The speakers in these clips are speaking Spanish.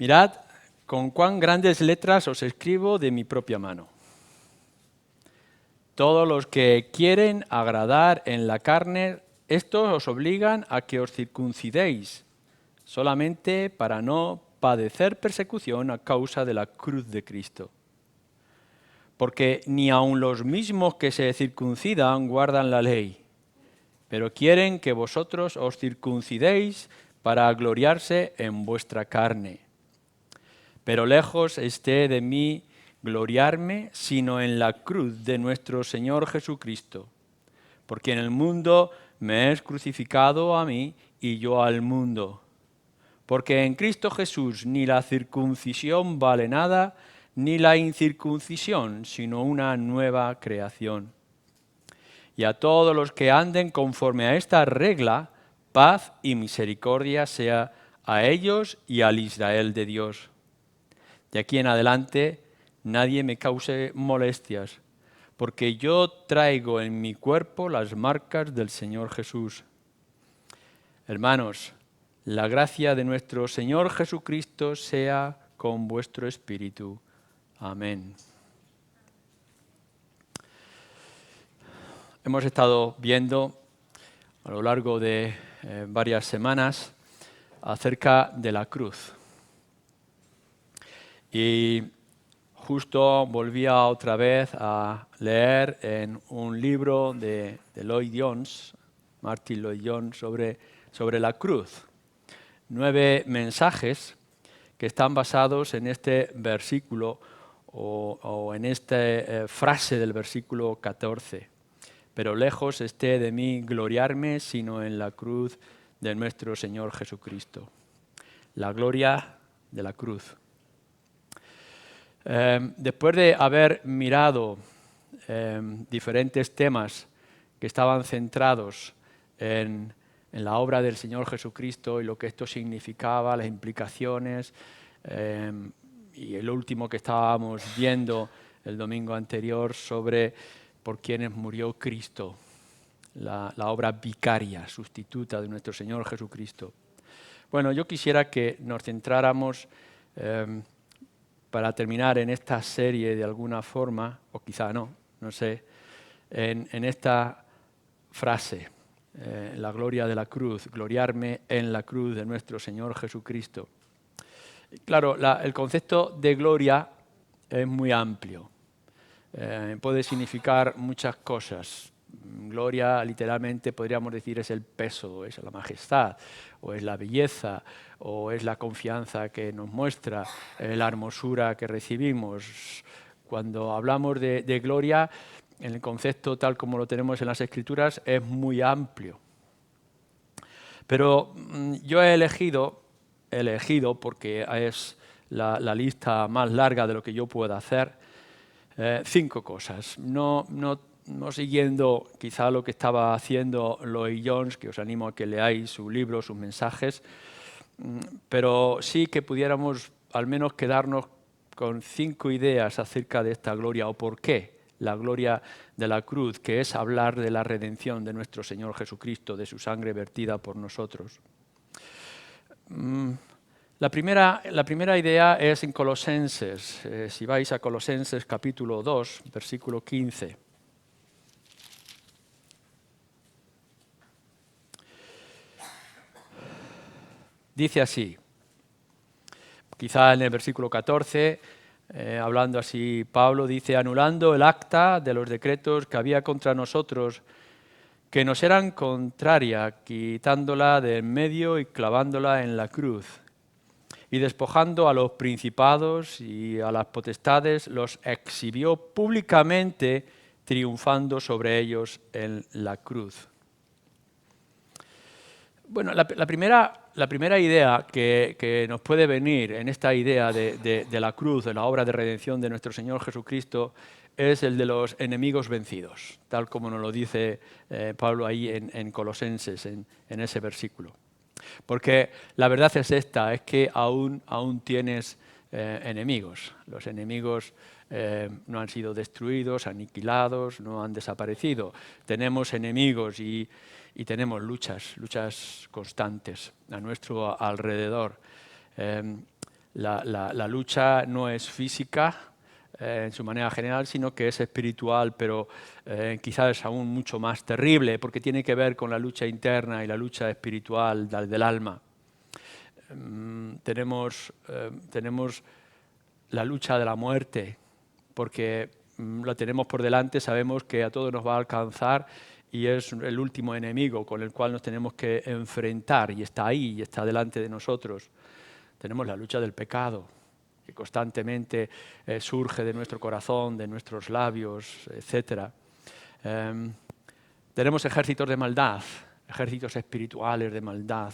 Mirad con cuán grandes letras os escribo de mi propia mano. Todos los que quieren agradar en la carne, estos os obligan a que os circuncidéis, solamente para no padecer persecución a causa de la cruz de Cristo. Porque ni aun los mismos que se circuncidan guardan la ley, pero quieren que vosotros os circuncidéis para gloriarse en vuestra carne. Pero lejos esté de mí gloriarme, sino en la cruz de nuestro Señor Jesucristo, porque en el mundo me es crucificado a mí y yo al mundo. Porque en Cristo Jesús ni la circuncisión vale nada, ni la incircuncisión, sino una nueva creación. Y a todos los que anden conforme a esta regla, paz y misericordia sea a ellos y al Israel de Dios. De aquí en adelante nadie me cause molestias, porque yo traigo en mi cuerpo las marcas del Señor Jesús. Hermanos, la gracia de nuestro Señor Jesucristo sea con vuestro espíritu. Amén. Hemos estado viendo a lo largo de varias semanas acerca de la cruz. Y justo volvía otra vez a leer en un libro de Lloyd Jones, Martin Lloyd Jones, sobre la cruz. 9 mensajes que están basados en este versículo o en esta frase del versículo 14. Pero lejos esté de mí gloriarme, sino en la cruz de nuestro Señor Jesucristo. La gloria de la cruz. Después de haber mirado diferentes temas que estaban centrados en la obra del Señor Jesucristo y lo que esto significaba, las implicaciones, y el último que estábamos viendo el domingo anterior sobre por quienes murió Cristo, la obra vicaria, sustituta de nuestro Señor Jesucristo. Bueno, yo quisiera que nos centráramos para terminar en esta serie de alguna forma, o quizá no sé, en esta frase, la gloria de la cruz, gloriarme en la cruz de nuestro Señor Jesucristo. Claro, el concepto de gloria es muy amplio, puede significar muchas cosas. Gloria, literalmente, podríamos decir, es el peso, es la majestad, o es la belleza, o es la confianza que nos muestra, la hermosura que recibimos. Cuando hablamos de gloria, en el concepto tal como lo tenemos en las Escrituras, es muy amplio. Pero yo he elegido, porque es la lista más larga de lo que yo pueda hacer, 5 cosas. No siguiendo quizá lo que estaba haciendo Lloyd Jones, que os animo a que leáis su libro, sus mensajes, pero sí que pudiéramos al menos quedarnos con 5 ideas acerca de esta gloria o por qué la gloria de la cruz, que es hablar de la redención de nuestro Señor Jesucristo, de su sangre vertida por nosotros. La primera idea es en Colosenses. Si vais a Colosenses capítulo 2, versículo 15. Dice así, quizá en el versículo 14, hablando así, Pablo dice, anulando el acta de los decretos que había contra nosotros, que nos eran contraria, quitándola de en medio y clavándola en la cruz. Y despojando a los principados y a las potestades, los exhibió públicamente, triunfando sobre ellos en la cruz. Bueno, la primera idea que nos puede venir en esta idea de la cruz, de la obra de redención de nuestro Señor Jesucristo, es el de los enemigos vencidos, tal como nos lo dice Pablo ahí en Colosenses, en ese versículo. Porque la verdad es esta, es que aún tienes enemigos. Los enemigos no han sido destruidos, aniquilados, no han desaparecido. Tenemos enemigos y tenemos luchas constantes a nuestro alrededor. La lucha no es física en su manera general, sino que es espiritual, pero quizás es aún mucho más terrible, porque tiene que ver con la lucha interna y la lucha espiritual del alma. Tenemos la lucha de la muerte, porque la tenemos por delante, sabemos que a todos nos va a alcanzar y es el último enemigo con el cual nos tenemos que enfrentar, y está ahí, y está delante de nosotros. Tenemos la lucha del pecado, que constantemente surge de nuestro corazón, de nuestros labios, etc. Tenemos ejércitos de maldad, ejércitos espirituales de maldad,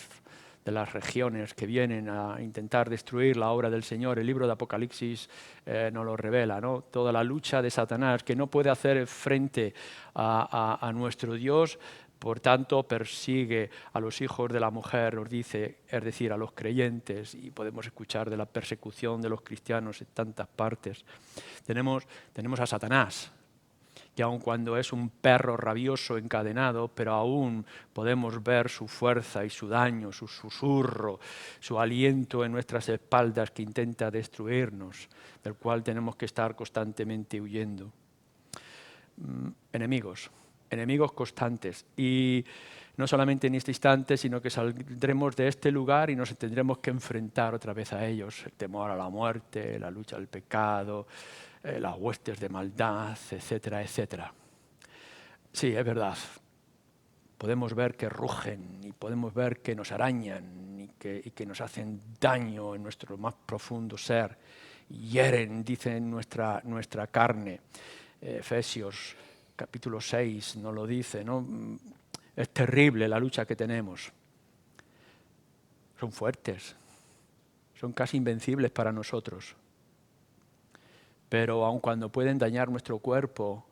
de las regiones que vienen a intentar destruir la obra del Señor. El libro de Apocalipsis nos lo revela, ¿no? Toda la lucha de Satanás, que no puede hacer frente a nuestro Dios, por tanto persigue a los hijos de la mujer, nos dice, es decir, a los creyentes, y podemos escuchar de la persecución de los cristianos en tantas partes. Tenemos a Satanás, que aun cuando es un perro rabioso encadenado, pero aún podemos ver su fuerza y su daño, su susurro, su aliento en nuestras espaldas que intenta destruirnos, del cual tenemos que estar constantemente huyendo. Enemigos constantes, y no solamente en este instante, sino que saldremos de este lugar y nos tendremos que enfrentar otra vez a ellos: el temor a la muerte, la lucha del pecado, las huestes de maldad, etcétera, etcétera. Sí, es verdad. Podemos ver que rugen y podemos ver que nos arañan y que nos hacen daño en nuestro más profundo ser. Hieren, dicen, nuestra carne. Efesios capítulo 6 nos lo dice, ¿no? Es terrible la lucha que tenemos. Son fuertes, son casi invencibles para nosotros. Pero aun cuando pueden dañar nuestro cuerpo,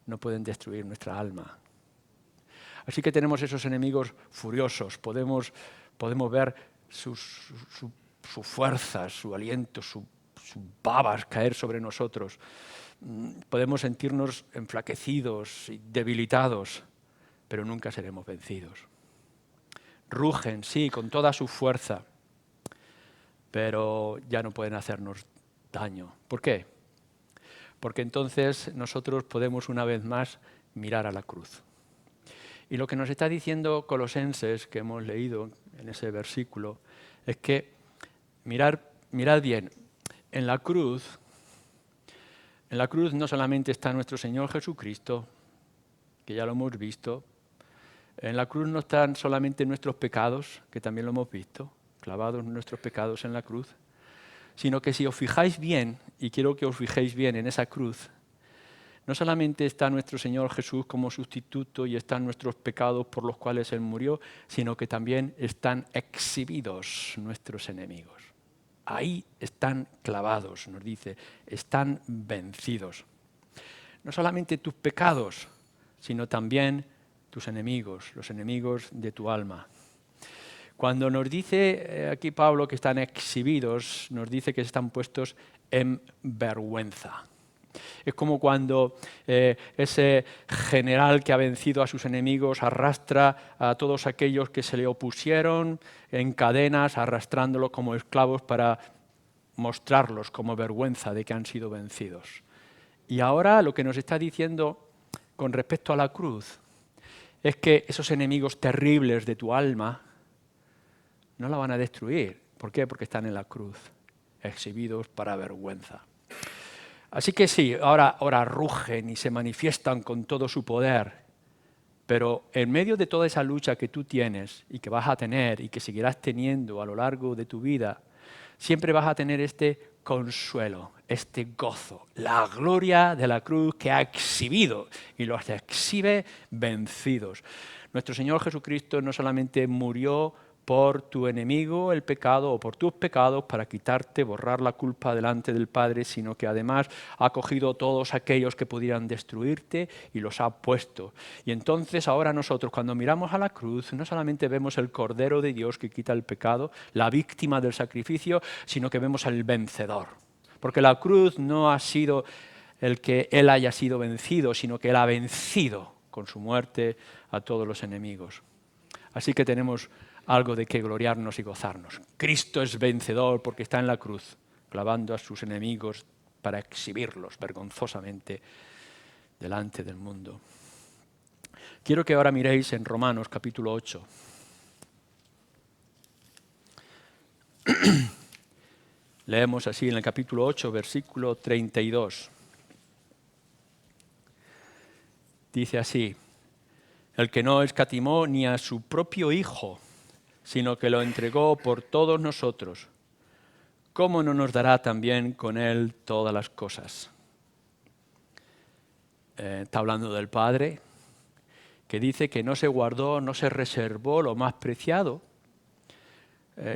no pueden destruir nuestra alma. Así que tenemos esos enemigos furiosos, podemos ver su fuerza, su aliento, sus babas caer sobre nosotros. Podemos sentirnos enflaquecidos y debilitados, pero nunca seremos vencidos. Rugen, sí, con toda su fuerza, pero ya no pueden hacernos daño. ¿Por qué? Porque entonces nosotros podemos una vez más mirar a la cruz. Y lo que nos está diciendo Colosenses, que hemos leído en ese versículo, es que mirad bien, en la cruz no solamente está nuestro Señor Jesucristo, que ya lo hemos visto. En la cruz no están solamente nuestros pecados, que también lo hemos visto, clavados nuestros pecados en la cruz, sino que si os fijáis bien, y quiero que os fijéis bien en esa cruz, no solamente está nuestro Señor Jesús como sustituto y están nuestros pecados por los cuales Él murió, sino que también están exhibidos nuestros enemigos. Ahí están clavados, nos dice, están vencidos. No solamente tus pecados, sino también tus enemigos, los enemigos de tu alma. Cuando nos dice aquí Pablo que están exhibidos, nos dice que están puestos en vergüenza. Es como cuando ese general que ha vencido a sus enemigos arrastra a todos aquellos que se le opusieron en cadenas, arrastrándolos como esclavos para mostrarlos como vergüenza de que han sido vencidos. Y ahora lo que nos está diciendo con respecto a la cruz es que esos enemigos terribles de tu alma no la van a destruir. ¿Por qué? Porque están en la cruz, exhibidos para vergüenza. Así que sí, ahora rugen y se manifiestan con todo su poder, pero en medio de toda esa lucha que tú tienes y que vas a tener y que seguirás teniendo a lo largo de tu vida, siempre vas a tener este consuelo, este gozo, la gloria de la cruz que ha exhibido y los exhibe vencidos. Nuestro Señor Jesucristo no solamente murió por tu enemigo, el pecado, o por tus pecados, para quitarte, borrar la culpa delante del Padre, sino que además ha cogido todos aquellos que pudieran destruirte y los ha puesto. Y entonces ahora nosotros, cuando miramos a la cruz, no solamente vemos el Cordero de Dios que quita el pecado, la víctima del sacrificio, sino que vemos al vencedor. Porque la cruz no ha sido el que Él haya sido vencido, sino que Él ha vencido con su muerte a todos los enemigos. Así que tenemos algo de que gloriarnos y gozarnos. Cristo es vencedor porque está en la cruz, clavando a sus enemigos para exhibirlos vergonzosamente delante del mundo. Quiero que ahora miréis en Romanos capítulo 8. Leemos así en el capítulo 8, versículo 32. Dice así: el que no escatimó ni a su propio Hijo, sino que lo entregó por todos nosotros, ¿cómo no nos dará también con Él todas las cosas? Está hablando del Padre, que dice que no se guardó, no se reservó lo más preciado,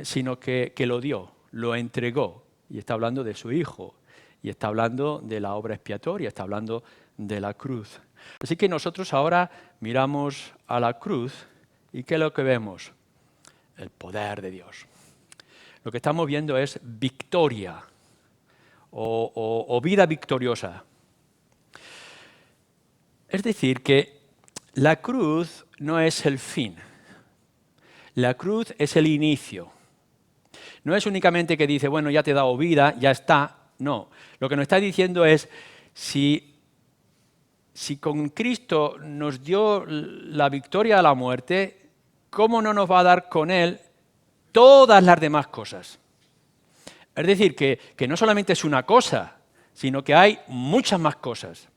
sino que lo dio, lo entregó. Y está hablando de su Hijo, y está hablando de la obra expiatoria, está hablando de la cruz. Así que nosotros ahora miramos a la cruz, ¿y qué es lo que vemos? El poder de Dios. Lo que estamos viendo es victoria o vida victoriosa. Es decir, que la cruz no es el fin. La cruz es el inicio. No es únicamente que dice, bueno, ya te he dado vida, ya está. No, lo que nos está diciendo es, si con Cristo nos dio la victoria a la muerte, ¿cómo no nos va a dar con Él todas las demás cosas? Es decir, que no solamente es una cosa, sino que hay muchas más cosas.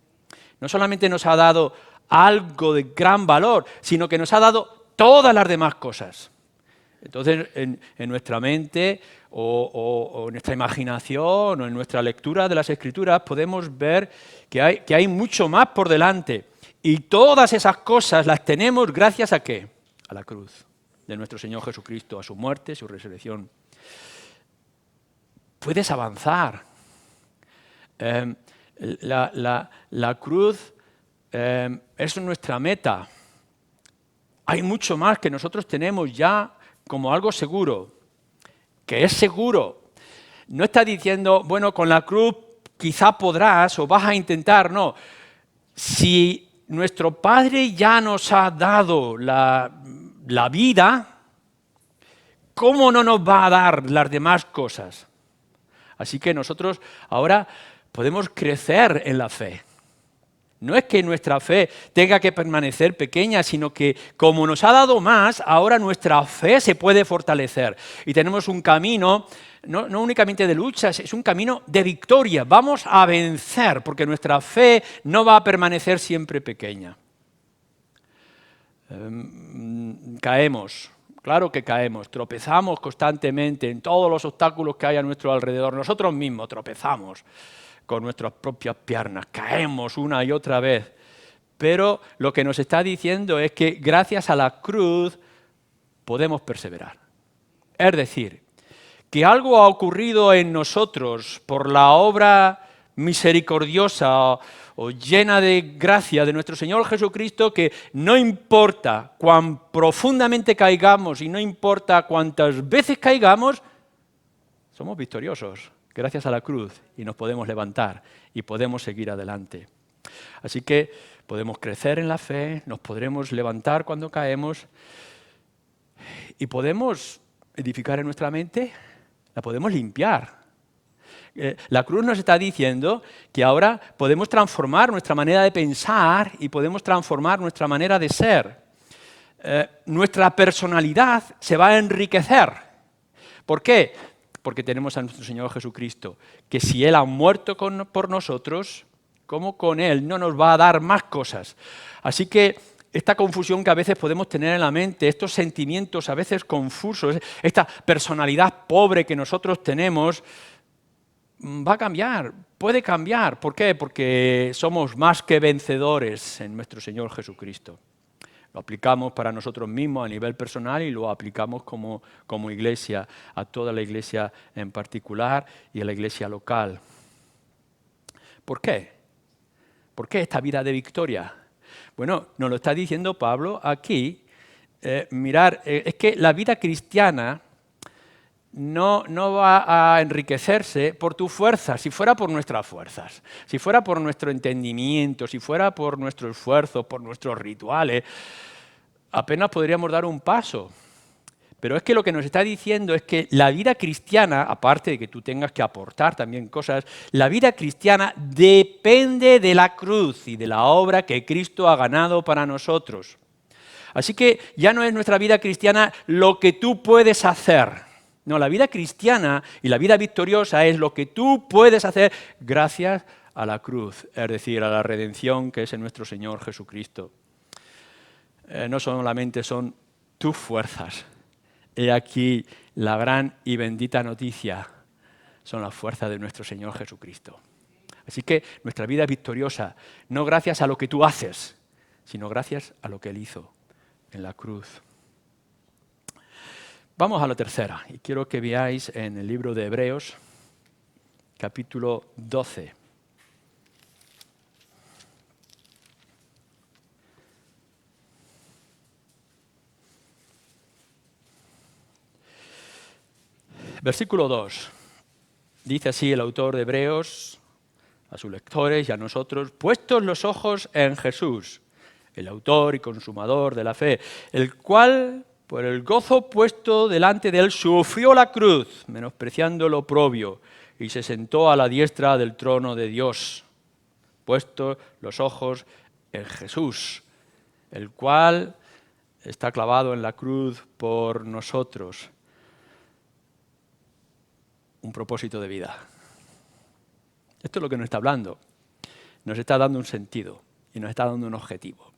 No solamente nos ha dado algo de gran valor, sino que nos ha dado todas las demás cosas. Entonces, en nuestra mente o en nuestra imaginación o en nuestra lectura de las Escrituras podemos ver que hay mucho más por delante. Y todas esas cosas las tenemos gracias ¿a qué? A la cruz de nuestro Señor Jesucristo, a su muerte, su resurrección. Puedes avanzar. La cruz es nuestra meta. Hay mucho más que nosotros tenemos ya como algo seguro, que es seguro. No está diciendo, bueno, con la cruz quizá podrás o vas a intentar, no. Si nuestro Padre ya nos ha dado la vida, ¿cómo no nos va a dar las demás cosas? Así que nosotros ahora podemos crecer en la fe. No es que nuestra fe tenga que permanecer pequeña, sino que como nos ha dado más, ahora nuestra fe se puede fortalecer. Y tenemos un camino, no únicamente de lucha, es un camino de victoria. Vamos a vencer, porque nuestra fe no va a permanecer siempre pequeña. Caemos, claro que caemos, tropezamos constantemente en todos los obstáculos que hay a nuestro alrededor. Nosotros mismos tropezamos con nuestras propias piernas, caemos una y otra vez. Pero lo que nos está diciendo es que gracias a la cruz podemos perseverar. Es decir, que algo ha ocurrido en nosotros por la obra misericordiosa o llena de gracia de nuestro Señor Jesucristo, que no importa cuán profundamente caigamos y no importa cuántas veces caigamos, somos victoriosos gracias a la cruz, y nos podemos levantar y podemos seguir adelante. Así que podemos crecer en la fe, nos podremos levantar cuando caemos y podemos edificar en nuestra mente, la podemos limpiar. La cruz nos está diciendo que ahora podemos transformar nuestra manera de pensar y podemos transformar nuestra manera de ser. Nuestra personalidad se va a enriquecer. ¿Por qué? Porque tenemos a nuestro Señor Jesucristo, que si Él ha muerto por nosotros, ¿cómo con Él no nos va a dar más cosas? Así que esta confusión que a veces podemos tener en la mente, estos sentimientos a veces confusos, esta personalidad pobre que nosotros tenemos, va a cambiar, puede cambiar. ¿Por qué? Porque somos más que vencedores en nuestro Señor Jesucristo. Lo aplicamos para nosotros mismos a nivel personal y lo aplicamos como iglesia, a toda la iglesia en particular y a la iglesia local. ¿Por qué? ¿Por qué esta vida de victoria? Bueno, nos lo está diciendo Pablo aquí. Mirar, es que la vida cristiana no va a enriquecerse por tu fuerza, si fuera por nuestras fuerzas, si fuera por nuestro entendimiento, si fuera por nuestro esfuerzo, por nuestros rituales, apenas podríamos dar un paso. Pero es que lo que nos está diciendo es que la vida cristiana, aparte de que tú tengas que aportar también cosas, la vida cristiana depende de la cruz y de la obra que Cristo ha ganado para nosotros. Así que ya no es nuestra vida cristiana lo que tú puedes hacer. No, la vida cristiana y la vida victoriosa es lo que tú puedes hacer gracias a la cruz, es decir, a la redención que es en nuestro Señor Jesucristo. No solamente son tus fuerzas. He aquí la gran y bendita noticia, son las fuerzas de nuestro Señor Jesucristo. Así que nuestra vida es victoriosa, no gracias a lo que tú haces, sino gracias a lo que Él hizo en la cruz. Vamos a la tercera, y quiero que veáis en el libro de Hebreos, capítulo 12. Versículo 2. Dice así el autor de Hebreos a sus lectores y a nosotros: puestos los ojos en Jesús, el autor y consumador de la fe, el cual, por el gozo puesto delante de él, sufrió la cruz, menospreciando lo oprobio, y se sentó a la diestra del trono de Dios. Puestos los ojos en Jesús, el cual está clavado en la cruz por nosotros. Un propósito de vida. Esto es lo que nos está hablando. Nos está dando un sentido y nos está dando un objetivo.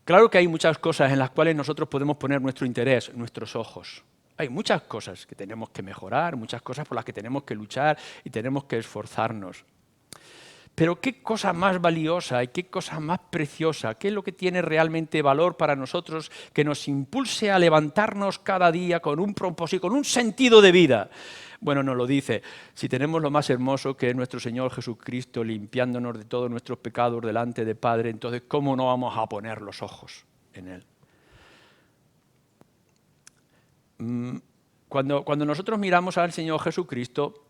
Claro que hay muchas cosas en las cuales nosotros podemos poner nuestro interés, nuestros ojos. Hay muchas cosas que tenemos que mejorar, muchas cosas por las que tenemos que luchar y tenemos que esforzarnos. Pero qué cosa más valiosa y qué cosa más preciosa, qué es lo que tiene realmente valor para nosotros, que nos impulse a levantarnos cada día con un propósito, con un sentido de vida. Bueno, nos lo dice, si tenemos lo más hermoso que es nuestro Señor Jesucristo limpiándonos de todos nuestros pecados delante del Padre, entonces ¿cómo no vamos a poner los ojos en Él? Cuando nosotros miramos al Señor Jesucristo,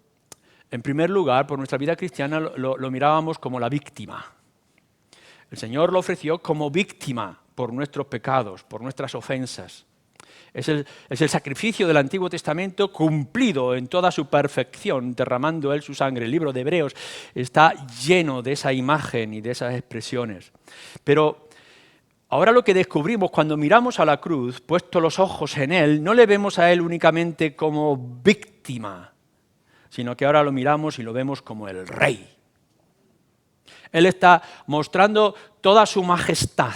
en primer lugar, por nuestra vida cristiana lo mirábamos como la víctima. El Señor lo ofreció como víctima por nuestros pecados, por nuestras ofensas. Es el sacrificio del Antiguo Testamento cumplido en toda su perfección, derramando Él su sangre. El libro de Hebreos está lleno de esa imagen y de esas expresiones. Pero ahora lo que descubrimos cuando miramos a la cruz, puesto los ojos en Él, no le vemos a Él únicamente como víctima, sino que ahora lo miramos y lo vemos como el Rey. Él está mostrando toda su majestad.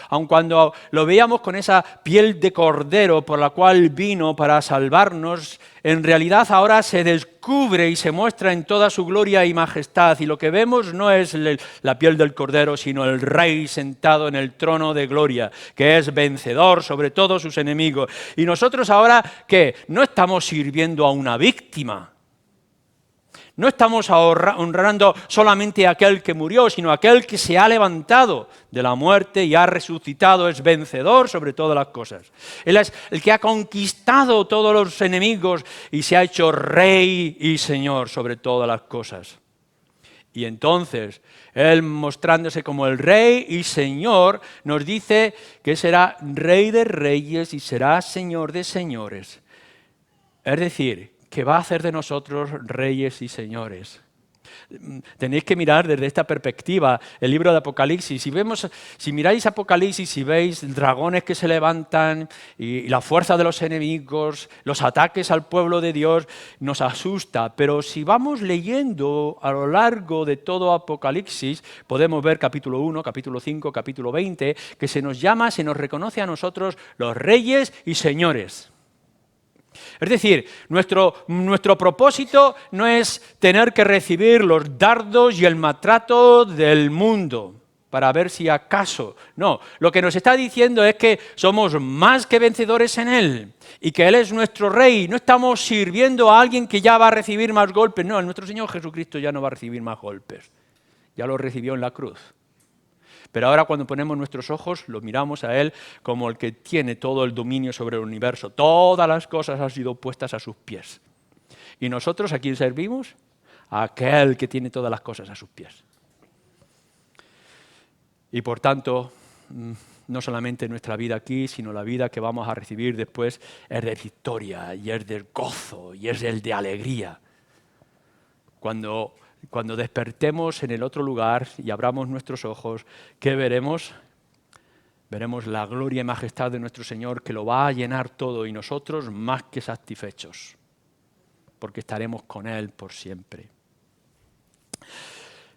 Aun cuando lo veíamos con esa piel de cordero por la cual vino para salvarnos, en realidad ahora se descubre y se muestra en toda su gloria y majestad. Y lo que vemos no es la piel del cordero, sino el Rey sentado en el trono de gloria, que es vencedor sobre todos sus enemigos. Y nosotros ahora, ¿qué? No estamos sirviendo a una víctima. No estamos honrando solamente a aquel que murió, sino a aquel que se ha levantado de la muerte y ha resucitado, es vencedor sobre todas las cosas. Él es el que ha conquistado todos los enemigos y se ha hecho Rey y Señor sobre todas las cosas. Y entonces, Él mostrándose como el Rey y Señor, nos dice que será Rey de reyes y será Señor de señores. Es decir, que va a hacer de nosotros reyes y señores. Tenéis que mirar desde esta perspectiva el libro de Apocalipsis. Si miráis Apocalipsis y veis dragones que se levantan y la fuerza de los enemigos, los ataques al pueblo de Dios, nos asusta. Pero si vamos leyendo a lo largo de todo Apocalipsis, podemos ver capítulo 1, capítulo 5, capítulo 20, que se nos reconoce a nosotros los reyes y señores. Es decir, nuestro propósito no es tener que recibir los dardos y el maltrato del mundo para ver si acaso. No, lo que nos está diciendo es que somos más que vencedores en Él y que Él es nuestro Rey. No estamos sirviendo a alguien que ya va a recibir más golpes. No, nuestro Señor Jesucristo ya no va a recibir más golpes. Ya lo recibió en la cruz. Pero ahora cuando ponemos nuestros ojos, lo miramos a Él como el que tiene todo el dominio sobre el universo. Todas las cosas han sido puestas a sus pies. ¿Y nosotros a quién servimos? A aquel que tiene todas las cosas a sus pies. Y por tanto, no solamente nuestra vida aquí, sino la vida que vamos a recibir después es de victoria, y es de gozo, y es el de alegría. Cuando despertemos en el otro lugar y abramos nuestros ojos, ¿qué veremos? Veremos la gloria y majestad de nuestro Señor, que lo va a llenar todo, y nosotros más que satisfechos, porque estaremos con Él por siempre.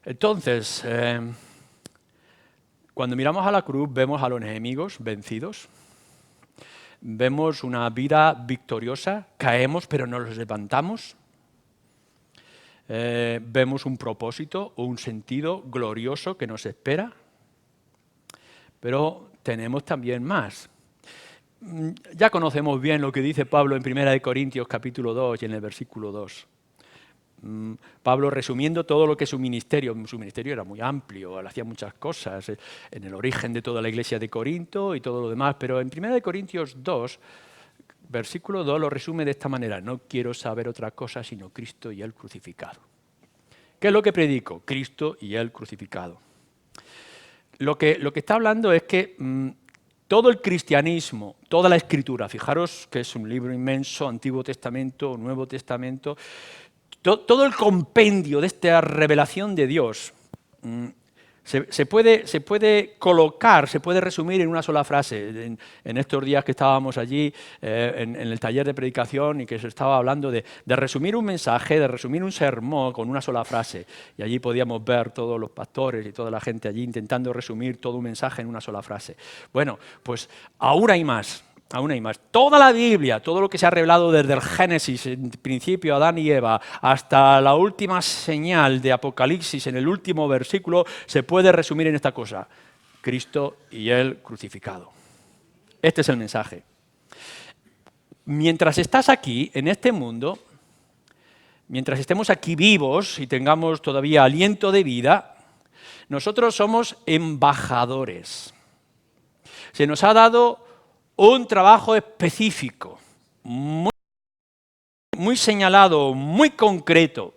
Entonces, cuando miramos a la cruz, vemos a los enemigos vencidos, vemos una vida victoriosa, caemos pero nos levantamos, vemos un propósito o un sentido glorioso que nos espera, pero tenemos también más. Ya conocemos bien lo que dice Pablo en 1 Corintios capítulo 2 y en el versículo 2. Pablo, resumiendo todo lo que es su ministerio era muy amplio, él hacía muchas cosas en el origen de toda la iglesia de Corinto y todo lo demás, pero en 1 Corintios 2, versículo 2 lo resume de esta manera: no quiero saber otra cosa sino Cristo y Él crucificado. ¿Qué es lo que predico? Cristo y Él crucificado. Lo que está hablando es que todo el cristianismo, toda la Escritura, fijaros que es un libro inmenso, Antiguo Testamento, Nuevo Testamento, todo el compendio de esta revelación de Dios se puede colocar, se puede resumir en una sola frase. En estos días que estábamos allí en el taller de predicación y que se estaba hablando de resumir un mensaje, de resumir un sermón con una sola frase. Y allí podíamos ver todos los pastores y toda la gente allí intentando resumir todo un mensaje en una sola frase. Bueno, pues aún hay más. Aún hay más. Toda la Biblia, todo lo que se ha revelado desde el Génesis, en principio Adán y Eva, hasta la última señal de Apocalipsis, en el último versículo, se puede resumir en esta cosa: Cristo y Él crucificado. Este es el mensaje. Mientras estás aquí, en este mundo, mientras estemos aquí vivos y tengamos todavía aliento de vida, nosotros somos embajadores. Se nos ha dado un trabajo específico, muy señalado, muy concreto.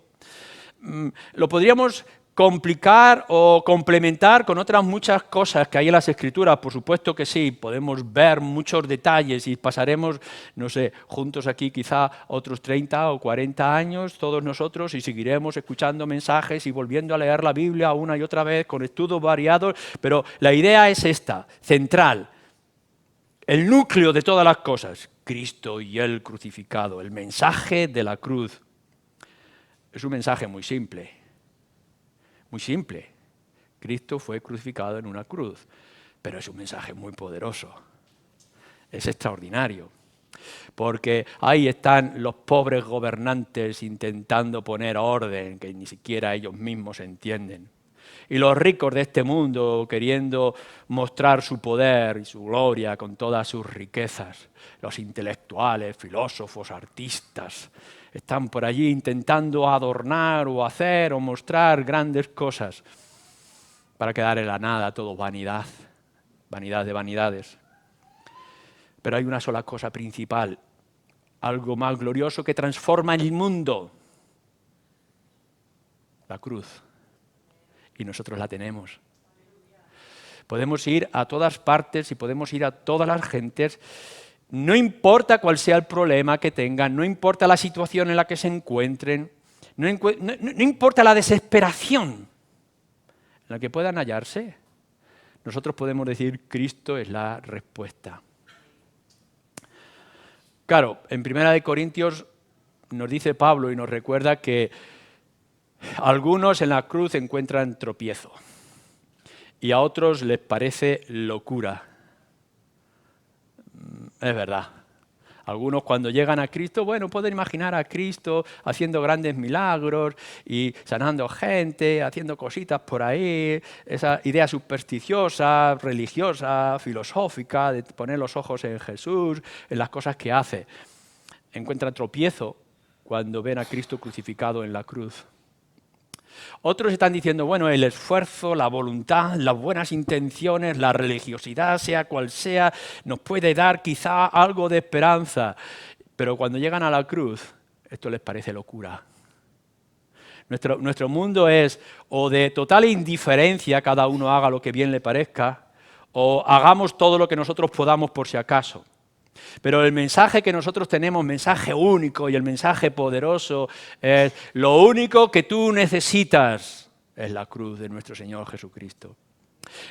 Lo podríamos complicar o complementar con otras muchas cosas que hay en las Escrituras, por supuesto que sí, podemos ver muchos detalles y pasaremos, no sé, juntos aquí quizá otros 30 o 40 años, todos nosotros, y seguiremos escuchando mensajes y volviendo a leer la Biblia una y otra vez con estudios variados, pero la idea es esta, central. El núcleo de todas las cosas, Cristo y Él crucificado, el mensaje de la cruz. Es un mensaje muy simple, muy simple. Cristo fue crucificado en una cruz, pero es un mensaje muy poderoso. Es extraordinario, porque ahí están los pobres gobernantes intentando poner orden que ni siquiera ellos mismos entienden. Y los ricos de este mundo queriendo mostrar su poder y su gloria con todas sus riquezas. Los intelectuales, filósofos, artistas, están por allí intentando adornar o hacer o mostrar grandes cosas para quedar en la nada, todo vanidad, vanidad de vanidades. Pero hay una sola cosa principal, algo más glorioso que transforma el mundo: la cruz. Y nosotros la tenemos. Podemos ir a todas partes y podemos ir a todas las gentes, no importa cuál sea el problema que tengan, no importa la situación en la que se encuentren, no importa la desesperación en la que puedan hallarse, nosotros podemos decir: Cristo es la respuesta. Claro, en 1 Corintios nos dice Pablo y nos recuerda que algunos en la cruz encuentran tropiezo y a otros les parece locura. Es verdad. Algunos cuando llegan a Cristo, bueno, pueden imaginar a Cristo haciendo grandes milagros y sanando gente, haciendo cositas por ahí, esa idea supersticiosa, religiosa, filosófica, de poner los ojos en Jesús, en las cosas que hace. Encuentran tropiezo cuando ven a Cristo crucificado en la cruz. Otros están diciendo, bueno, el esfuerzo, la voluntad, las buenas intenciones, la religiosidad, sea cual sea, nos puede dar quizá algo de esperanza. Pero cuando llegan a la cruz, esto les parece locura. Nuestro mundo es o de total indiferencia, cada uno haga lo que bien le parezca, o hagamos todo lo que nosotros podamos por si acaso. Pero el mensaje que nosotros tenemos, mensaje único y el mensaje poderoso, es lo único que tú necesitas es la cruz de nuestro Señor Jesucristo.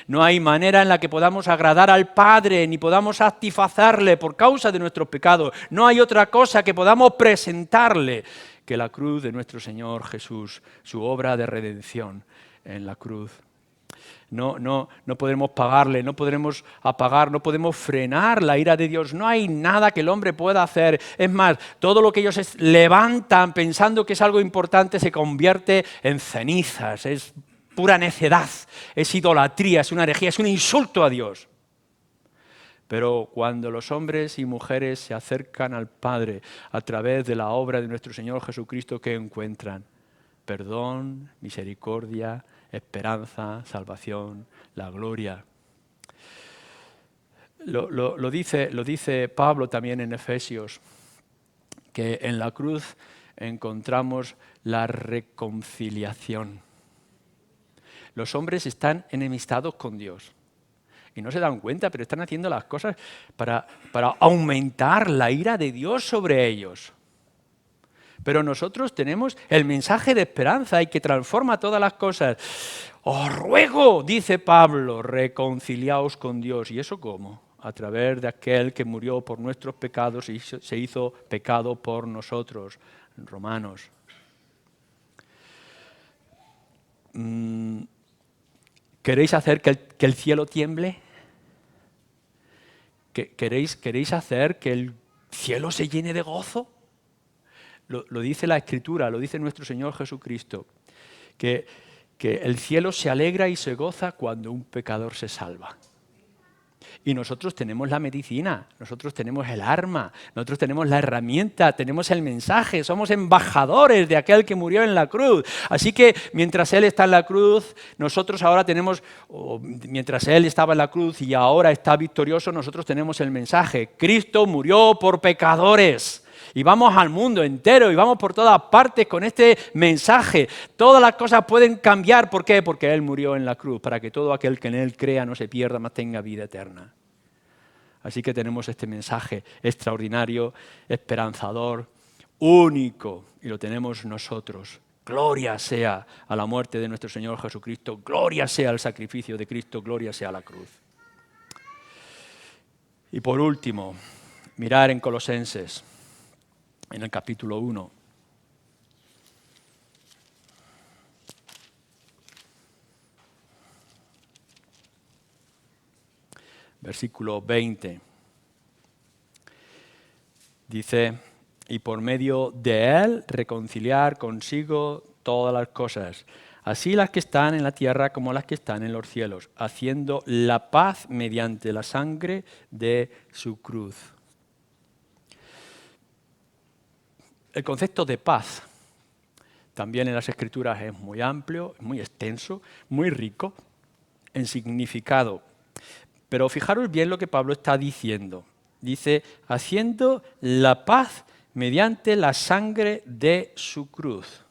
No hay manera en la que podamos agradar al Padre, ni podamos satisfacerle por causa de nuestros pecados. No hay otra cosa que podamos presentarle que la cruz de nuestro Señor Jesús, su obra de redención en la cruz. No podremos pagarle, no podremos apagar, no podemos frenar la ira de Dios. No hay nada que el hombre pueda hacer. Es más, todo lo que ellos levantan pensando que es algo importante se convierte en cenizas. Es pura necedad, es idolatría, es una herejía, es un insulto a Dios. Pero cuando los hombres y mujeres se acercan al Padre a través de la obra de nuestro Señor Jesucristo, ¿qué encuentran? Perdón, misericordia, esperanza, salvación, la gloria. Lo dice Pablo también en Efesios, que en la cruz encontramos la reconciliación. Los hombres están enemistados con Dios y no se dan cuenta, pero están haciendo las cosas para aumentar la ira de Dios sobre ellos. Pero nosotros tenemos el mensaje de esperanza y que transforma todas las cosas. Os ruego, dice Pablo, reconciliaos con Dios. ¿Y eso cómo? A través de aquel que murió por nuestros pecados y se hizo pecado por nosotros. Romanos. ¿Queréis hacer que el cielo tiemble? ¿Queréis hacer que el cielo se llene de gozo? Lo dice la Escritura, lo dice nuestro Señor Jesucristo, que el cielo se alegra y se goza cuando un pecador se salva. Y nosotros tenemos la medicina, nosotros tenemos el arma, nosotros tenemos la herramienta, tenemos el mensaje, somos embajadores de aquel que murió en la cruz. Así que mientras Él está en la cruz, nosotros ahora tenemos, mientras Él estaba en la cruz y ahora está victorioso, nosotros tenemos el mensaje. Cristo murió por pecadores. Y vamos al mundo entero y vamos por todas partes con este mensaje. Todas las cosas pueden cambiar. ¿Por qué? Porque Él murió en la cruz, para que todo aquel que en Él crea no se pierda, mas tenga vida eterna. Así que tenemos este mensaje extraordinario, esperanzador, único, y lo tenemos nosotros. Gloria sea a la muerte de nuestro Señor Jesucristo, gloria sea al sacrificio de Cristo, gloria sea a la cruz. Y por último, mirar en Colosenses. En el capítulo 1. Versículo 20. Dice, y por medio de Él reconciliar consigo todas las cosas, así las que están en la tierra como las que están en los cielos, haciendo la paz mediante la sangre de su cruz. El concepto de paz también en las Escrituras es muy amplio, muy extenso, muy rico en significado. Pero fijaros bien lo que Pablo está diciendo. Dice, haciendo la paz mediante la sangre de su cruz.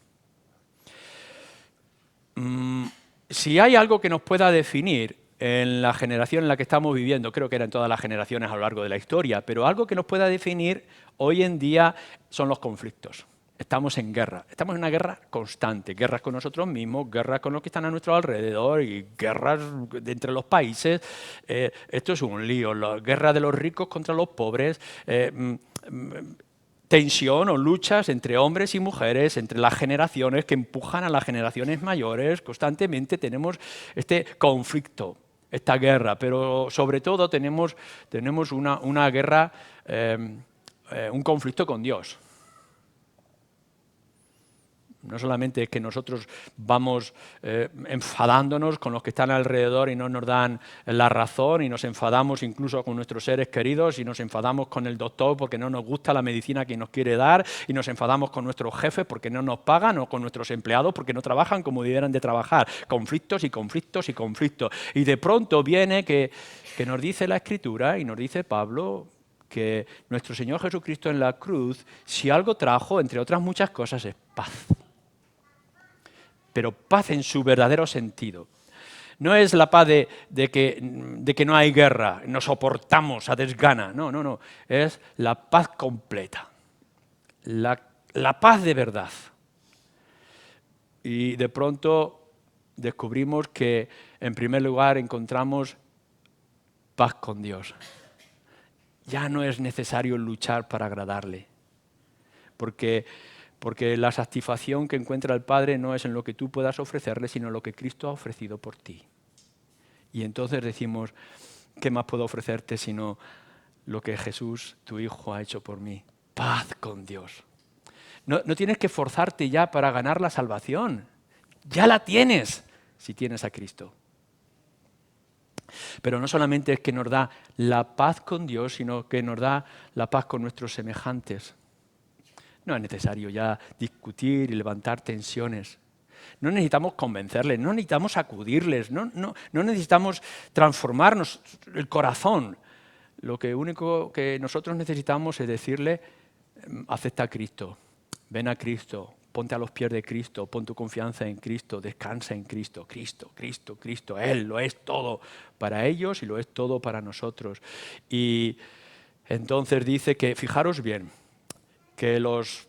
Si hay algo que nos pueda definir en la generación en la que estamos viviendo, creo que era en todas las generaciones a lo largo de la historia, pero algo que nos pueda definir hoy en día son los conflictos. Estamos en guerra, estamos en una guerra constante, guerras con nosotros mismos, guerras con los que están a nuestro alrededor y guerras entre los países. Esto es un lío, la guerra de los ricos contra los pobres, tensión o luchas entre hombres y mujeres, entre las generaciones que empujan a las generaciones mayores. Constantemente tenemos este conflicto, esta guerra, pero sobre todo tenemos una guerra, un conflicto con Dios. No solamente es que nosotros vamos enfadándonos con los que están alrededor y no nos dan la razón, y nos enfadamos incluso con nuestros seres queridos, y nos enfadamos con el doctor porque no nos gusta la medicina que nos quiere dar, y nos enfadamos con nuestros jefes porque no nos pagan, o con nuestros empleados porque no trabajan como debieran de trabajar. Conflictos y conflictos y conflictos. Y de pronto viene que nos dice la Escritura y nos dice Pablo que nuestro Señor Jesucristo en la cruz, si algo trajo, entre otras muchas cosas, es paz. Pero paz en su verdadero sentido. No es la paz de que no hay guerra, nos soportamos a desgana. No, no, no. Es la paz completa. La paz de verdad. Y de pronto descubrimos que, en primer lugar, encontramos paz con Dios. Ya no es necesario luchar para agradarle. Porque la satisfacción que encuentra el Padre no es en lo que tú puedas ofrecerle, sino en lo que Cristo ha ofrecido por ti. Y entonces decimos, ¿qué más puedo ofrecerte sino lo que Jesús, tu Hijo, ha hecho por mí? Paz con Dios. No tienes que forzarte ya para ganar la salvación. Ya la tienes si tienes a Cristo. Pero no solamente es que nos da la paz con Dios, sino que nos da la paz con nuestros semejantes. No es necesario ya discutir y levantar tensiones. No necesitamos convencerles, no necesitamos sacudirles, no necesitamos transformarnos el corazón. Lo único que nosotros necesitamos es decirle, acepta a Cristo, ven a Cristo, ponte a los pies de Cristo, pon tu confianza en Cristo, descansa en Cristo. Cristo, Cristo, Cristo, Él lo es todo para ellos y lo es todo para nosotros. Y entonces dice que, fijaros bien, que los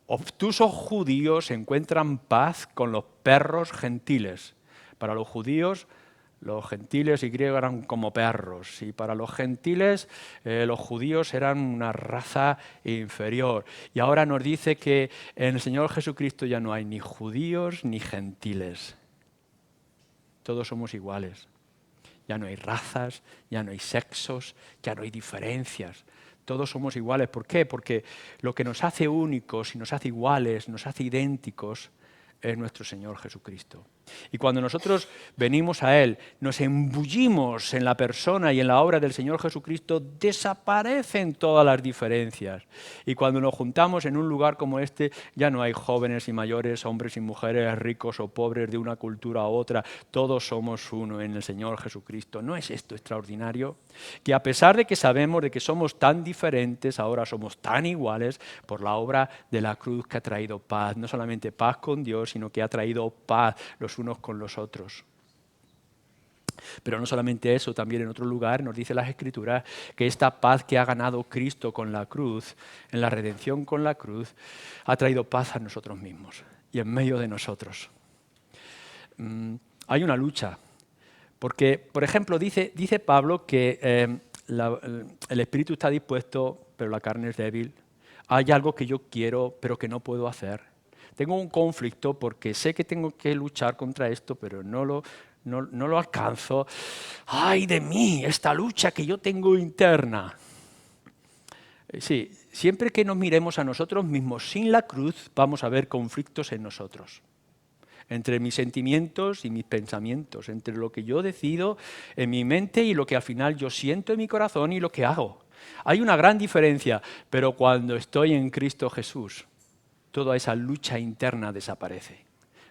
obtusos judíos encuentran paz con los perros gentiles. Para los judíos, los gentiles y griegos eran como perros, y para los gentiles, los judíos eran una raza inferior. Y ahora nos dice que en el Señor Jesucristo ya no hay ni judíos ni gentiles. Todos somos iguales. Ya no hay razas, ya no hay sexos, ya no hay diferencias. Todos somos iguales. ¿Por qué? Porque lo que nos hace únicos y nos hace iguales, nos hace idénticos, es nuestro Señor Jesucristo. Y cuando nosotros venimos a Él, nos embullimos en la persona y en la obra del Señor Jesucristo, desaparecen todas las diferencias. Y cuando nos juntamos en un lugar como este, ya no hay jóvenes y mayores, hombres y mujeres, ricos o pobres, de una cultura u otra. Todos somos uno en el Señor Jesucristo. ¿No es esto extraordinario? Que a pesar de que sabemos de que somos tan diferentes, ahora somos tan iguales por la obra de la cruz que ha traído paz. No solamente paz con Dios, sino que ha traído paz los unos con los otros. Pero no solamente eso, también en otro lugar nos dice las Escrituras que esta paz que ha ganado Cristo con la cruz, en la redención con la cruz, ha traído paz a nosotros mismos y en medio de nosotros. Hay una lucha, porque, por ejemplo, dice Pablo que el espíritu está dispuesto, pero la carne es débil. Hay algo que yo quiero, pero que no puedo hacer. Tengo un conflicto porque sé que tengo que luchar contra esto, pero no lo alcanzo. ¡Ay de mí! Esta lucha que yo tengo interna. Sí, siempre que nos miremos a nosotros mismos sin la cruz, vamos a ver conflictos en nosotros. Entre mis sentimientos y mis pensamientos, entre lo que yo decido en mi mente y lo que al final yo siento en mi corazón y lo que hago. Hay una gran diferencia, pero cuando estoy en Cristo Jesús, toda esa lucha interna desaparece,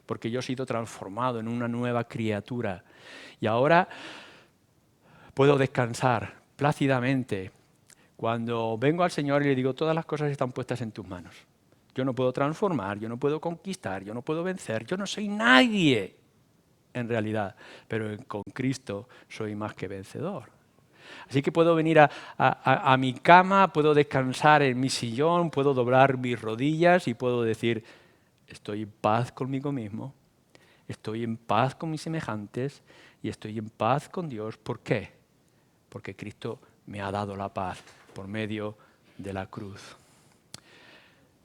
porque yo he sido transformado en una nueva criatura y ahora puedo descansar plácidamente cuando vengo al Señor y le digo, todas las cosas están puestas en tus manos. Yo no puedo transformar, yo no puedo conquistar, yo no puedo vencer, yo no soy nadie en realidad, pero con Cristo soy más que vencedor. Así que puedo venir a mi cama, puedo descansar en mi sillón, puedo doblar mis rodillas y puedo decir, estoy en paz conmigo mismo, estoy en paz con mis semejantes y estoy en paz con Dios. ¿Por qué? Porque Cristo me ha dado la paz por medio de la cruz.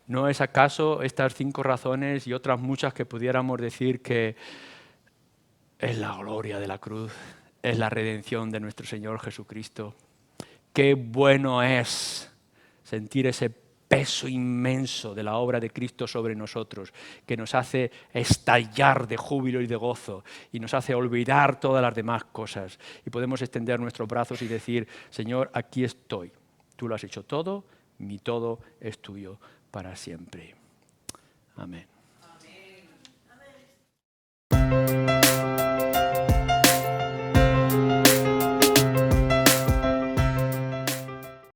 ¿No es acaso estas 5 razones y otras muchas que pudiéramos decir que es la gloria de la cruz? Es la redención de nuestro Señor Jesucristo. Qué bueno es sentir ese peso inmenso de la obra de Cristo sobre nosotros, que nos hace estallar de júbilo y de gozo y nos hace olvidar todas las demás cosas. Y podemos extender nuestros brazos y decir, Señor, aquí estoy. Tú lo has hecho todo, mi todo es tuyo para siempre. Amén.